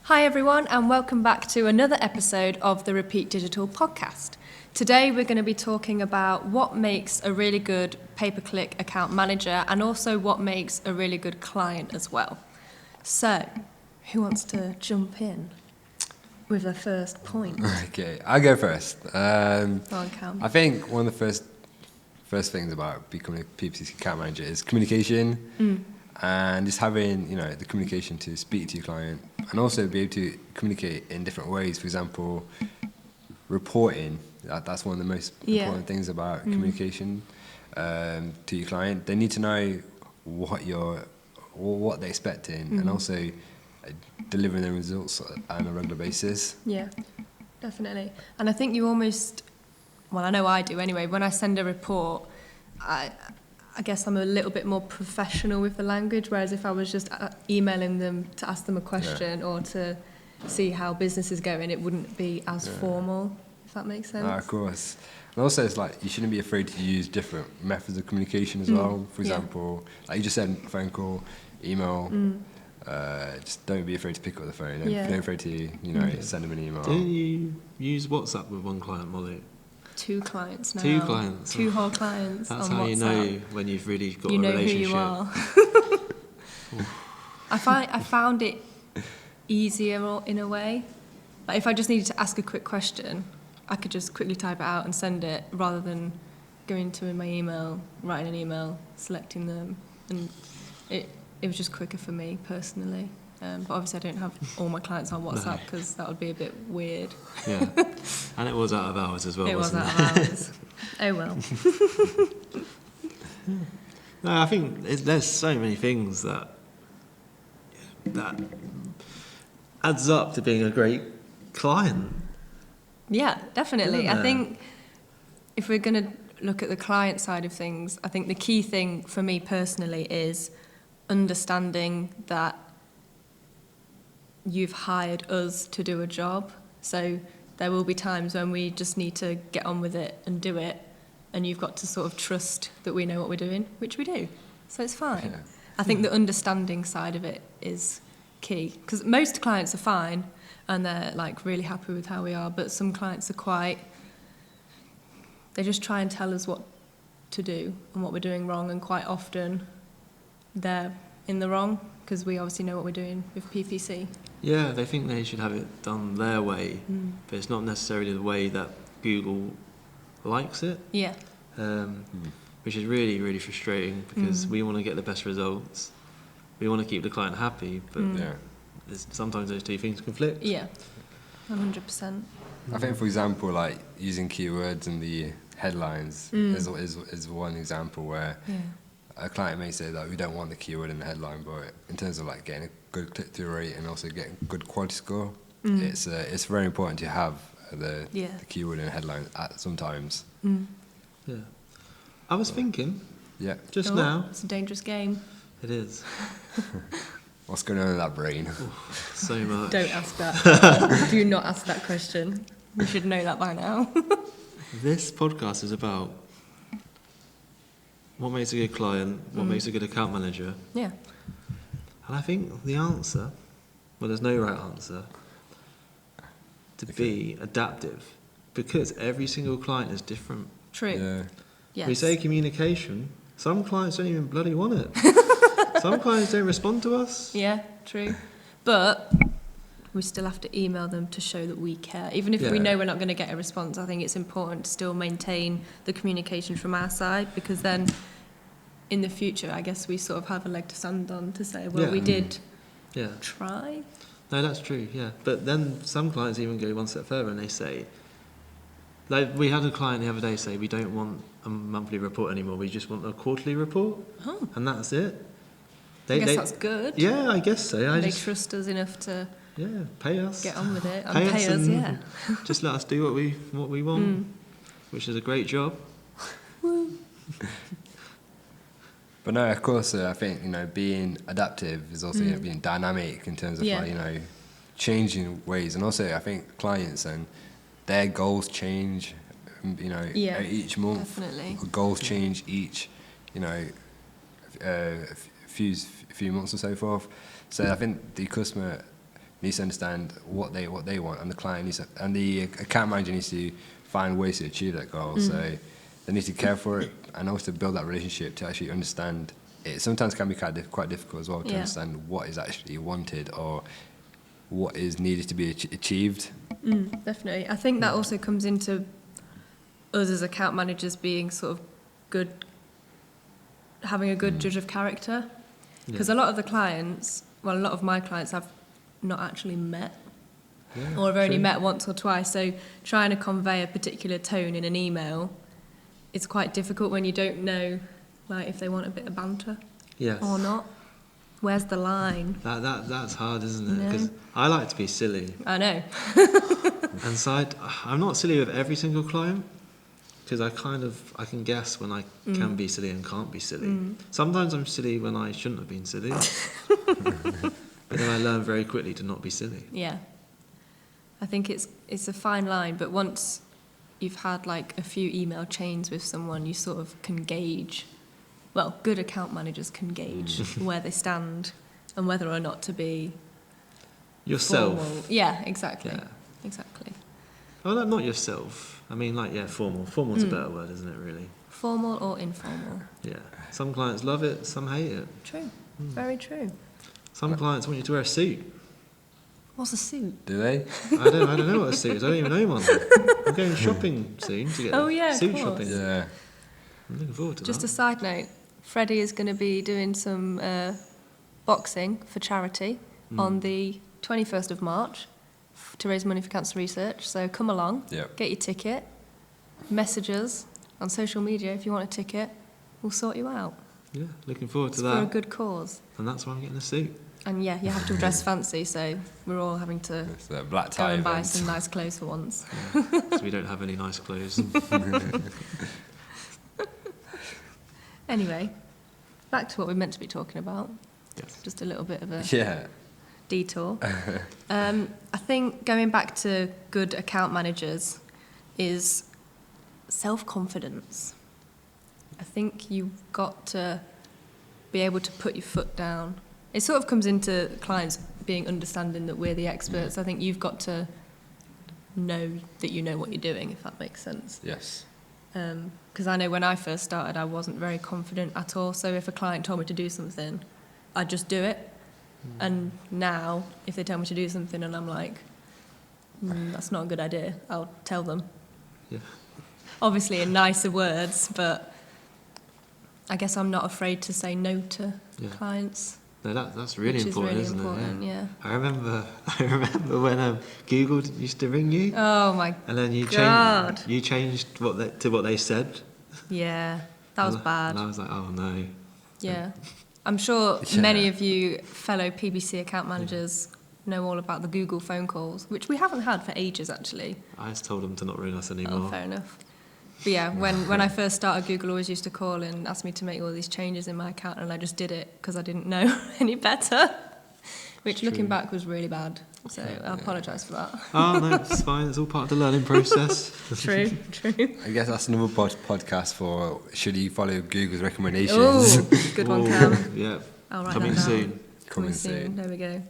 Hi everyone, and welcome back to another episode of the Repeat Digital podcast. Today we're going to be talking about what makes a really good pay-per-click account manager and also what makes a really good client as well. So, who wants to jump in with the first point? Okay, I'll go first. Go on, Cam. I think one of the first things about becoming a PPC account manager is communication. And just having, the communication to speak to your client and also be able to communicate in different ways. For example, reporting. That's one of the most important things about communication to your client. They need to know what they're expecting and also delivering their results on a regular basis. Yeah, definitely. And I think you almost, I know I do anyway, when I send a report, I guess I'm a little bit more professional with the language, whereas if I was just emailing them to ask them a question or to see how business is going, it wouldn't be as formal, if that makes sense. Of course. And also it's like you shouldn't be afraid to use different methods of communication as well. For example, like you just said, phone call, email. Just don't be afraid to pick up the phone. Don't be afraid to, send them an email. Didn't you use WhatsApp with one client, Molly? 2 clients now. 2 clients. 2 whole clients. That's on how WhatsApp. you know when you've really got you a know relationship. Who you are. I found it easier in a way. Like if I just needed to ask a quick question, I could just quickly type it out and send it rather than going to my email, writing an email, selecting them, and it was just quicker for me personally. But obviously I don't have all my clients on WhatsApp because that would be a bit weird. Yeah, and it was out of hours as well, wasn't it? It was out of hours. Oh well. No, I think there's so many things that adds up to being a great client. Yeah, definitely. Yeah. I think if we're going to look at the client side of things, I think the key thing for me personally is understanding that you've hired us to do a job. So there will be times when we just need to get on with it and do it, and you've got to sort of trust that we know what we're doing, which we do. So it's fine. Yeah. I think the understanding side of it is key, because most clients are fine and they're like really happy with how we are, but some clients are they just try and tell us what to do and what we're doing wrong, and quite often they're in the wrong because we obviously know what we're doing with PPC. Yeah, they think they should have it done their way, but it's not necessarily the way that Google likes it. Yeah. Which is really, really frustrating because we want to get the best results. We want to keep the client happy, but sometimes those two things conflict. Yeah, 100%. I think, for example, like using keywords in the headlines is one example where a client may say that we don't want the keyword in the headline, but in terms of like getting a good click-through rate and also getting a good quality score, it's very important to have the keyword in the headline at sometimes. Yeah. I was thinking just Oh, now. it's a dangerous game. It is. What's going on in that brain? So much. Don't ask that. Do not ask that question. You should know that by now. This podcast is about what makes a good client, what makes a good account manager. Yeah. And I think the answer, there's no right answer, to be adaptive, because every single client is different. True. Yeah. Yes. We say communication, some clients don't even bloody want it. Some clients don't respond to us. Yeah, true. But we still have to email them to show that we care. Even if we know we're not going to get a response, I think it's important to still maintain the communication from our side, because then in the future, I guess we sort of have a leg to stand on to say, well, we did try. No, that's true, yeah. But then some clients even go one step further and they say, like we had a client the other day say, we don't want a monthly report anymore, we just want a quarterly report. Oh. And that's it. I guess that's good. Yeah, I guess so. They trust us enough to pay us. Get on with it. Pay us, yeah. Just let us do what we want, which is a great job. But no, of course, I think, being adaptive is also being dynamic in terms of, like, changing ways. And also, I think clients and their goals change, each month. Definitely. Goals change each, few months or so forth. So I think the customer needs to understand what they want, and the client needs to, and the account manager needs to find ways to achieve that goal. So they need to care for it and also build that relationship to actually understand. It sometimes can be quite difficult as well to understand what is actually wanted or what is needed to be achieved. Definitely. I think that also comes into us as account managers being sort of good, having a good judge of character. Because a lot of the clients, well, a lot of my clients I've not actually met, or I've only met once or twice. So trying to convey a particular tone in an email is quite difficult when you don't know, like, if they want a bit of banter or not. Where's the line? That's hard, isn't it? No. Because I like to be silly. I know. And so I'm not silly with every single client, because I can guess when I can be silly and can't be silly. Sometimes I'm silly when I shouldn't have been silly. But then I learn very quickly to not be silly. Yeah. I think it's a fine line, but once you've had like a few email chains with someone, you sort of can gauge, well, good account managers can gauge where they stand and whether or not to be Yourself. formal. Yeah, exactly. Yeah. Exactly. Oh, no, not yourself. I mean, like, formal. Formal's a better word, isn't it, really? Formal or informal. Yeah. Some clients love it, some hate it. True. Very true. Some clients want you to wear a suit. What's a suit? Do they? I don't know what a suit is. I don't even know one. I'm going shopping soon to get suit of course. shopping. Yeah. I'm looking forward to Just that. a side note, Freddie is going to be doing some boxing for charity on the 21st of March to raise money for cancer research. So come along, get your ticket, message us on social media if you want a ticket. We'll sort you out. Yeah, looking forward to It's that. for a good cause. And that's why I'm getting a suit. And yeah, you have to dress fancy, so we're all having to It's a black go tie and buy event. some nice clothes for once. Because we don't have any nice clothes. Anyway, back to what we're meant to be talking about. Yes. Just a little bit of a Yeah. detour. I think going back to good account managers is self-confidence. I think you've got to be able to put your foot down. It sort of comes into clients being understanding that we're the experts. I think you've got to know that you know what you're doing, if that makes sense. Yes. Because I know when I first started, I wasn't very confident at all. So if a client told me to do something, I'd just do it. And now, if they tell me to do something and I'm like, that's not a good idea, I'll tell them. Yeah. Obviously in nicer words, but I guess I'm not afraid to say no to clients. No, that's really Which important, is really isn't important, it? yeah. I remember when Google used to ring you. Oh my And then you God. changed what they said. Yeah, that was bad. And I was like, oh no. Yeah. I'm sure Yeah. many of you fellow PPC account managers know all about the Google phone calls, which we haven't had for ages, actually. I just told them to not ring us Oh, anymore. fair enough. But yeah, when I first started, Google always used to call and ask me to make all these changes in my account, and I just did it because I didn't know any better, which looking back was really bad. So I apologise for that. Oh no, it's fine. It's all part of the learning process. True. I guess that's another podcast for should you follow Google's recommendations. Oh, good one, Cam. Yeah. I'll write Coming that down. soon. Coming soon. There we go.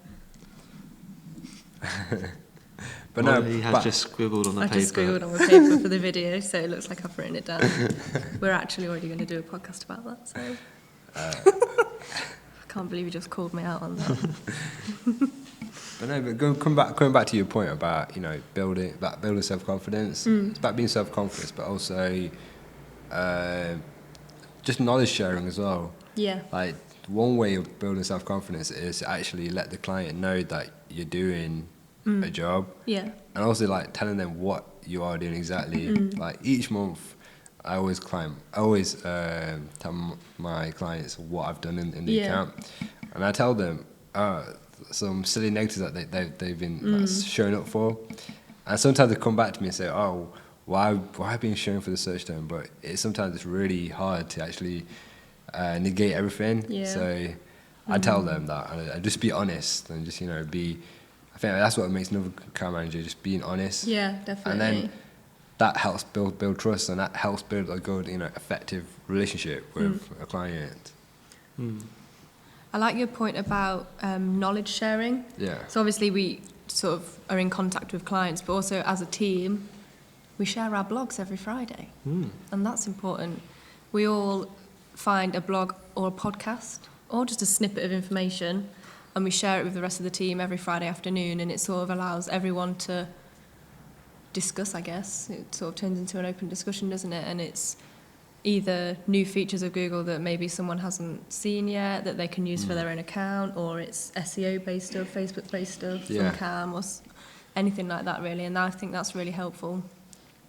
But Well, no, he has but just scribbled on the I paper. just scribbled on the paper for the video, so it looks like I've written it down. We're actually already going to do a podcast about that, so... I can't believe you just called me out on that. But no, but coming back to your point about building self-confidence. It's about being self-confident, but also just knowledge sharing as well. Yeah. Like one way of building self-confidence is to actually let the client know that you're doing a job. Yeah. And also like telling them what you are doing exactly. Like each month, I always tell my clients what I've done in the account, and I tell them some silly negatives that they've been showing up for, and sometimes they come back to me and say, "Oh, why being shown for the search term?" But sometimes it's really hard to actually negate everything. Yeah. So I tell them that, and just be honest, and just be. I think that's what makes another account manager, just being honest. Yeah, definitely. And then that helps build trust, and that helps build a good, effective relationship with a client. I like your point about knowledge sharing. Yeah. So obviously we sort of are in contact with clients, but also as a team, we share our blogs every Friday. And that's important. We all find a blog or a podcast or just a snippet of information and we share it with the rest of the team every Friday afternoon, and it sort of allows everyone to discuss, I guess. It sort of turns into an open discussion, doesn't it? And it's either new features of Google that maybe someone hasn't seen yet that they can use for their own account, or it's SEO-based stuff, Facebook-based stuff, Yeah. from Cam, or anything like that, really. And I think that's really helpful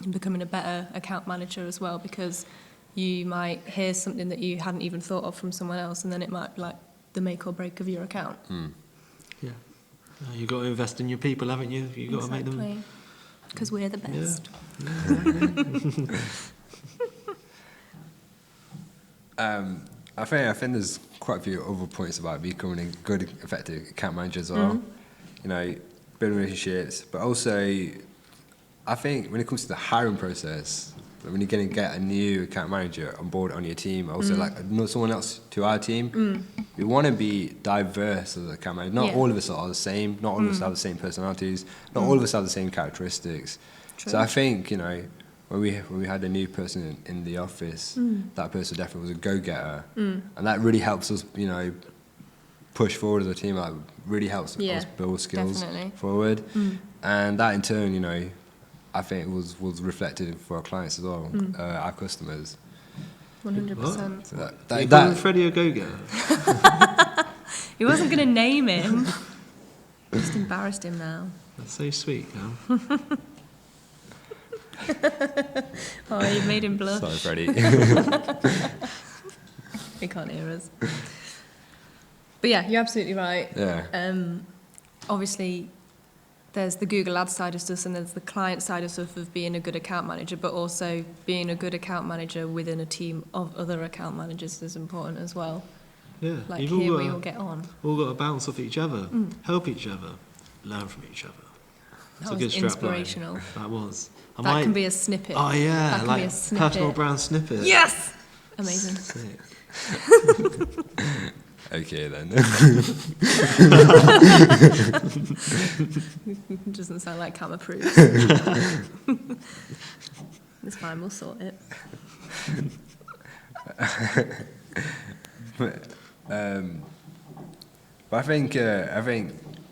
in becoming a better account manager as well, because you might hear something that you hadn't even thought of from someone else, and then it might be like the make or break of your account. Yeah. You've got to invest in your people, haven't you? You've got to make them... Exactly. Because we're the best. I think there's quite a few other points about becoming a good, effective account manager as well. You know, building relationships, but also I think when it comes to the hiring process, when you're going to get a new account manager on board on your team, also like someone else to our team, we want to be diverse as a account manager. Not all of us are the same. Not all of us have the same personalities. Not all of us have the same characteristics. True. So I think, you know, when we had a new person in the office, that person definitely was a go-getter, and that really helps us, you know, push forward as a team. Like, really helps us build skills forward, and that in turn, you know, I think was reflected for our clients as well, our customers. 100%. So You call him Freddie a go-getter? He wasn't going to name him. Just embarrassed him now. That's so sweet, Cam. Oh, you made him blush. Sorry, Freddie. He can't hear us. But yeah, you're absolutely right. Yeah. Obviously, there's the Google Ads side of stuff and there's the client side of stuff of being a good account manager, but also being a good account manager within a team of other account managers is important as well. Yeah. Like You've here all we got all get on. all got to bounce off each other, help each other, learn from each other. It's That a good was strapline. inspirational. That was. That can be a snippet. Oh yeah, That can like be a snippet. personal brand snippet. Yes! Amazing. Sick. Okay then. Doesn't sound like Cam approves. It's fine, we'll sort it. But I think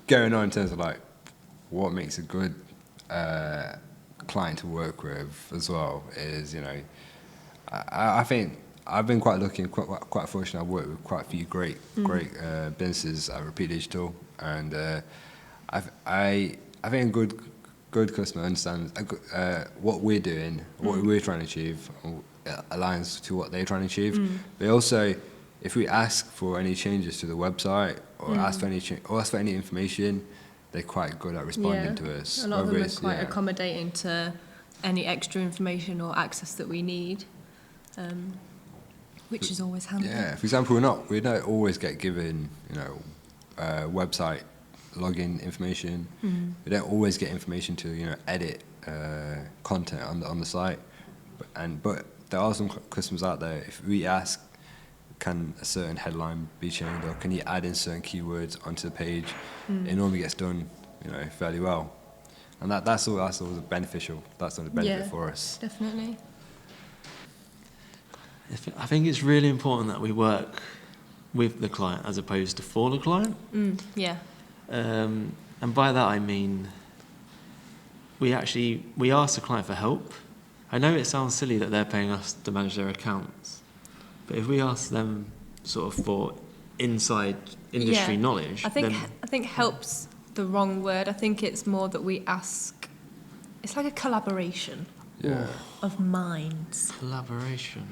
going on in terms of like what makes a good client to work with as well is, you know, I think I've been quite lucky and quite fortunate. I've worked with quite a few great businesses at Repeat Digital, and I think a good customer understands what we're doing, what we're trying to achieve, aligns to what they're trying to achieve. But also, if we ask for any changes to the website or ask for any information, they're quite good at responding to us. A lot of them are quite accommodating to any extra information or access that we need, which is always handy. Yeah. For example, we don't always get given, you know, website login information. We don't always get information to, you know, edit content on the site. But there are some customers out there. If we ask, can a certain headline be changed, or can you add in certain keywords onto the page? It normally gets done, you know, fairly well, and that's always beneficial. That's a benefit for us. Definitely. I think it's really important that we work with the client as opposed to for the client. Yeah. And by that I mean we ask the client for help. I know it sounds silly that they're paying us to manage their accounts, but if we ask them sort of for inside industry knowledge, I think help's the wrong word. I think it's more that we ask. It's like a collaboration of minds. Collaboration.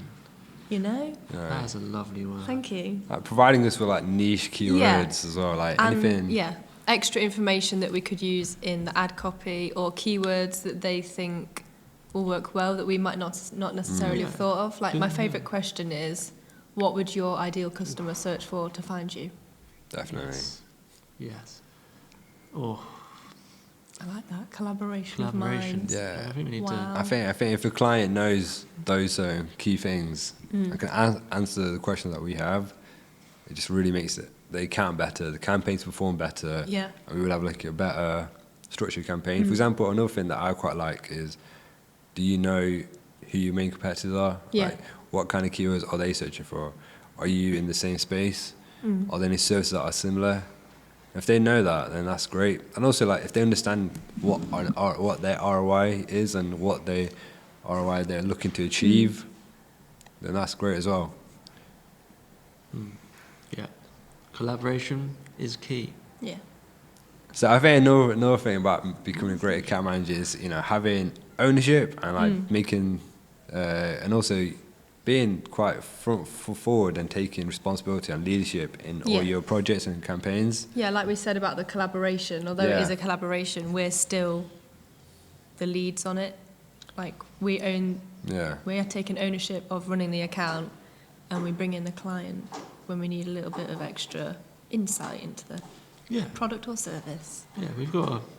You know? Yeah. That is a lovely word. Thank you. Like providing us with like niche keywords as well, like anything. Yeah, extra information that we could use in the ad copy or keywords that they think will work well that we might not necessarily have thought of. Like my favourite question is, what would your ideal customer search for to find you? Definitely. Yes. Oh. I like that collaboration of minds. Yeah. I think we need to. I think if a client knows those key things, and can answer the questions that we have, it just really makes the account better, the campaigns perform better, Yeah. and we will have like a better structured campaign. For example, another thing that I quite like is, do you know who your main competitors are? Yeah. Like, what kind of keywords are they searching for? Are you in the same space? Are there any services that are similar? If they know that, then that's great. And also, like, if they understand what their ROI is and what they ROI they're looking to achieve, then that's great as well. Yeah. Collaboration is key. Yeah. So I think another thing about becoming a great account manager is, you know, having ownership and like making, and also being quite forward and taking responsibility and leadership in all your projects and campaigns. Yeah, like we said about the collaboration, although it Yeah. is a collaboration, we're still the leads on it. Like we are taking ownership of running the account, and we bring in the client when we need a little bit of extra insight into the Yeah. product or service. Yeah,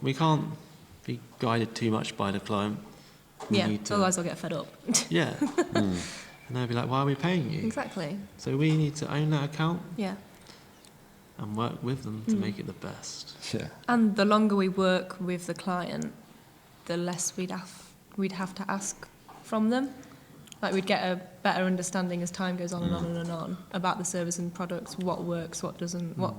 we can't be guided too much by the client. We Yeah, need to- otherwise I'll get fed up. Yeah. And they'll be like, why are we paying you? Exactly. So we need to own that account Yeah. and work with them to make it the best. Yeah. And the longer we work with the client, the less we'd have to ask from them. Like we'd get a better understanding as time goes on and on and on about the service and products, what works, what doesn't, what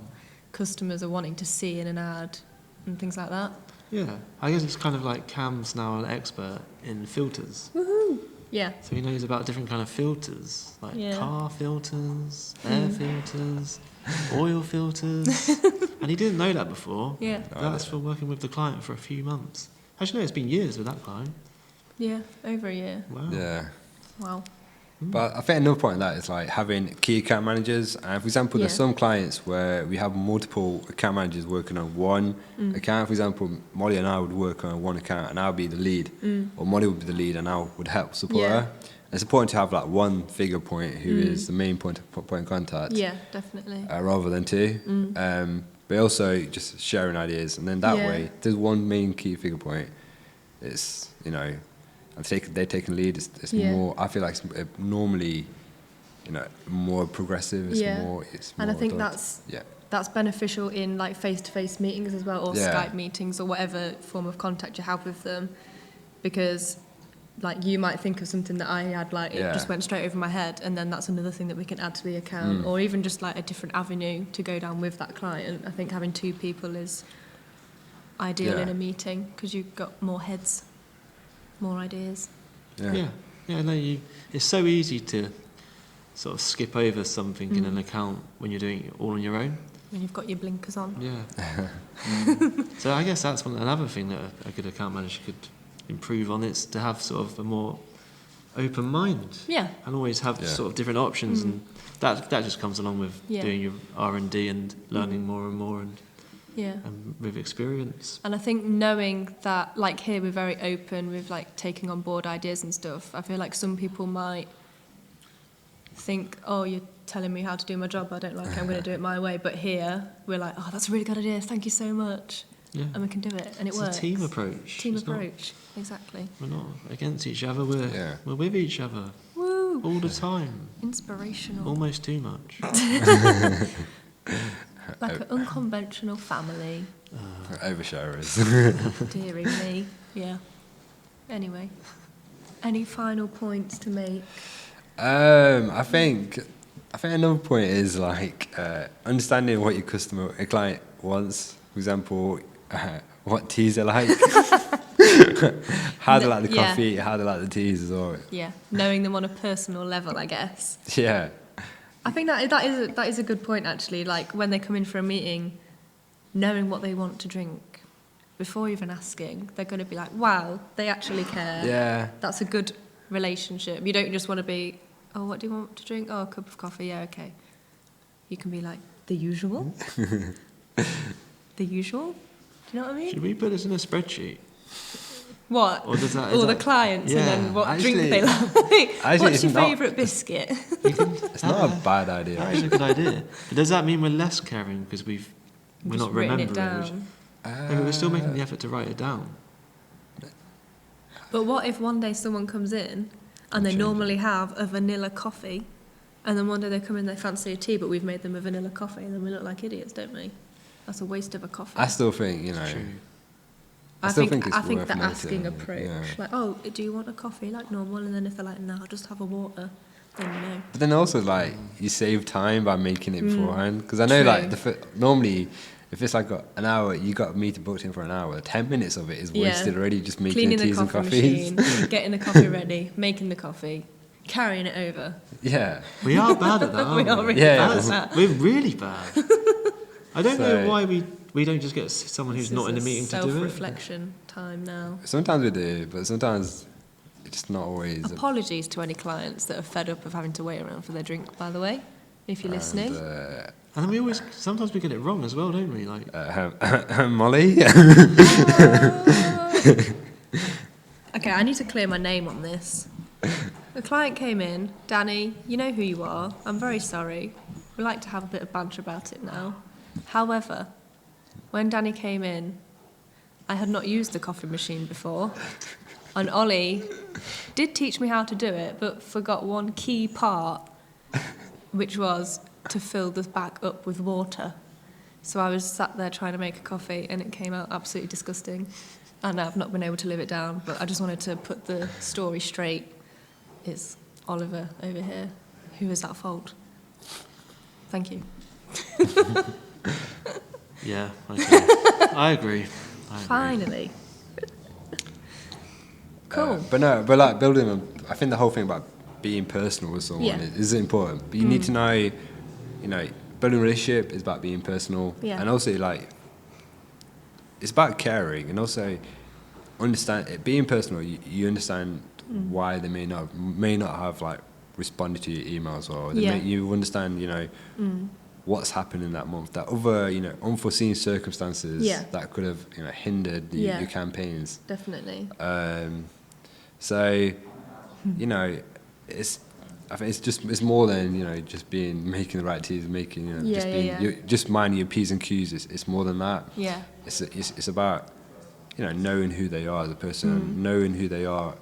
customers are wanting to see in an ad and things like that. Yeah. I guess it's kind of like Cam's now an expert in filters. Yeah. So he knows about different kind of filters, like Yeah. car filters, air filters, oil filters. And he didn't know that before. Yeah. That's for working with the client for a few months. Actually, no, it's been years with that client. Yeah. Over a year. Wow. Yeah. Wow. But I think another point of that is like having key account managers. And for example, there's Yeah. some clients where we have multiple account managers working on one account. For example, Molly and I would work on one account and I'll be the lead. Or Molly would be the lead and I would help support Yeah. her. And it's important to have like one figure point who is the main point of contact. Yeah, definitely. Rather than two. But also just sharing ideas. And then that Yeah. way, there's one main key figure point. It's, you know, they're taking lead. It's Yeah. more. I feel like it's normally, you know, more progressive. It's Yeah. more. And I think adult. that's beneficial in like face-to-face meetings as well, or Yeah. Skype meetings, or whatever form of contact you have with them, because like you might think of something that I had, like it Yeah. just went straight over my head, and then that's another thing that we can add to the account, or even just like a different avenue to go down with that client. I think having two people is ideal Yeah. in a meeting because you've got more heads, more ideas. Yeah. No, it's so easy to sort of skip over something in an account when you're doing it all on your own. When you've got your blinkers on. Yeah. So I guess that's another thing that a good account manager could improve on, is to have sort of a more open mind. Yeah. And always have Yeah. sort of different options, and that just comes along with Yeah. doing your R&D and learning more and more Yeah. and with experience. And I think knowing that, like here, we're very open with like taking on board ideas and stuff. I feel like some people might think, oh, you're telling me how to do my job, I don't like it, I'm going to do it my way. But here, we're like, oh, that's a really good idea, thank you so much. Yeah. And we can do it, and it It's works. a team approach. Team It's not- approach, exactly. We're not against each other, we're with each other Woo! all the time. Inspirational. Almost too much. Like an unconventional family. Oversharers. Dearie me. Yeah. Anyway, any final points to make? I think another point is like understanding what your client wants. For example, what teas they like, how they like the Yeah. coffee, how they like the teas as well. Yeah, knowing them on a personal level, I guess. Yeah. I think that is a good point, actually. Like when they come in for a meeting, knowing what they want to drink before even asking, they're going to be like, wow, they actually care. Yeah. That's a good relationship. You don't just want to be, oh, what do you want to drink? Oh, a cup of coffee. Yeah, okay. You can be like, the usual? The usual? Do you know what I mean? Should we put this in a spreadsheet? What? Or does that- All is the that- clients Yeah. and then what drink Actually- they like. actually, What's it's your not- favourite biscuit? It's not a bad idea. That is a good idea. But does that mean we're less caring because we're Just not written remembering? it down. No, but we're still making the effort to write it down. But what if one day someone comes in and they Change it. normally have a vanilla coffee And then one day they come in, they fancy a tea, but we've made them a vanilla coffee, and then we look like idiots, don't we? That's a waste of a coffee. I still think, you know, True. I still think it's I think worth the noting, asking approach, yeah. like, oh, do you want a coffee like normal? And then if they're like, no, I'll just have a water, then no. But then also, like, you save time by making it beforehand. Because I know, True. like, normally, if it's like an hour, you got me to booked in for an hour, 10 minutes of it is wasted already just making Cleaning the teas the and coffee coffees. machine, getting the coffee ready, making the coffee, carrying it over. Yeah. We are bad at that, aren't We are really Yeah. bad at that. We're really bad. I don't know So- why we don't just get someone who's This not is in a the meeting to do it. self-reflection time now. Sometimes we do, but sometimes it's just not always. Apologies to any clients that are fed up of having to wait around for their drink, by the way, if you're listening. And then sometimes we get it wrong as well, don't we? Like, Molly? Okay, I need to clear my name on this. The client came in, Danny, you know who you are. I'm very sorry. We like to have a bit of banter about it now. However, when Danny came in, I had not used the coffee machine before. And Ollie did teach me how to do it, but forgot one key part, which was to fill the back up with water. So I was sat there trying to make a coffee, and it came out absolutely disgusting. And I've not been able to live it down, but I just wanted to put the story straight. It's Oliver over here who is at fault. Thank you. yeah, okay. I agree. Finally. Cool. But like I think the whole thing about being personal with someone is important. But you need to know, you know, building a relationship is about being personal. Yeah. And also, like, it's about caring and also being personal. You understand why they may not have like responded to your emails, or you understand, you know, what's happened in that month, that other, you know, unforeseen circumstances that could have, you know, hindered your campaigns. Definitely. So, you know, I think it's more than, you know, just making the right teas, making, you know, just minding your P's and Q's. It's more than that. Yeah. It's about, you know, knowing who they are as a person, knowing who they are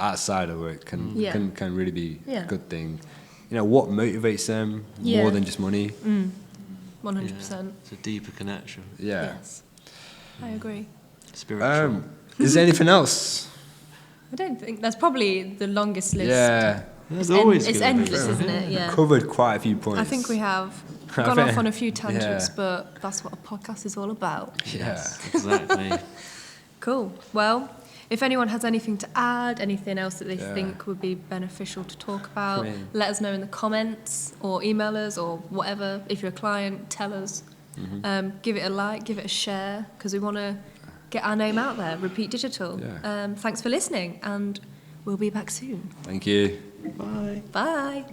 outside of work can really be a good thing. You know, what motivates them more than just money. 100%. It's a deeper connection. Yeah. Yes. I agree. Spiritual. Is there anything else? I don't think that's probably the longest list. Yeah. There's always it's gonna be. endless, isn't it? Yeah. Covered quite a few points. I think we have gone off on a few tangents, but that's what a podcast is all about. Yeah. Exactly. Cool. Well, if anyone has anything to add, anything else that they think would be beneficial to talk about, let us know in the comments or email us or whatever. If you're a client, tell us. Give it a like, give it a share, because we want to get our name out there. Repeat Digital. Yeah. Thanks for listening, and we'll be back soon. Thank you. Bye. Bye.